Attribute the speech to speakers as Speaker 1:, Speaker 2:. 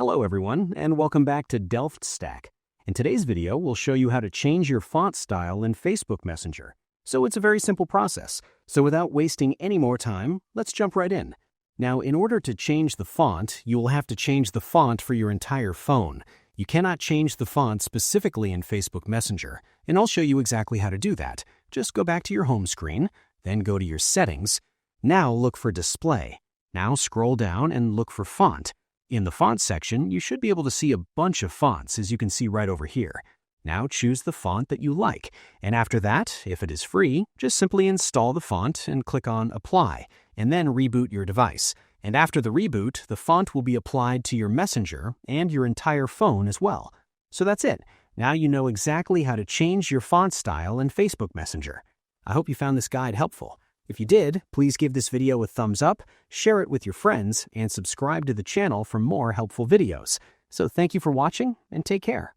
Speaker 1: Hello everyone, and welcome back to Delft Stack. In today's video, we'll show you how to change your font style in Facebook Messenger. So it's a very simple process. So without wasting any more time, let's jump right in. Now, in order to change the font, you will have to change the font for your entire phone. You cannot change the font specifically in Facebook Messenger, and I'll show you exactly how to do that. Just go back to your home screen, then go to your settings. Now look for Display. Now scroll down and look for Font. In the font section, you should be able to see a bunch of fonts, as you can see right over here. Now choose the font that you like, and after that, if it is free, just simply install the font and click on Apply, and then reboot your device. And after the reboot, the font will be applied to your Messenger and your entire phone as well. So that's it. Now you know exactly how to change your font style in Facebook Messenger. I hope you found this guide helpful. If you did, please give this video a thumbs up, share it with your friends, and subscribe to the channel for more helpful videos. So thank you for watching, and take care.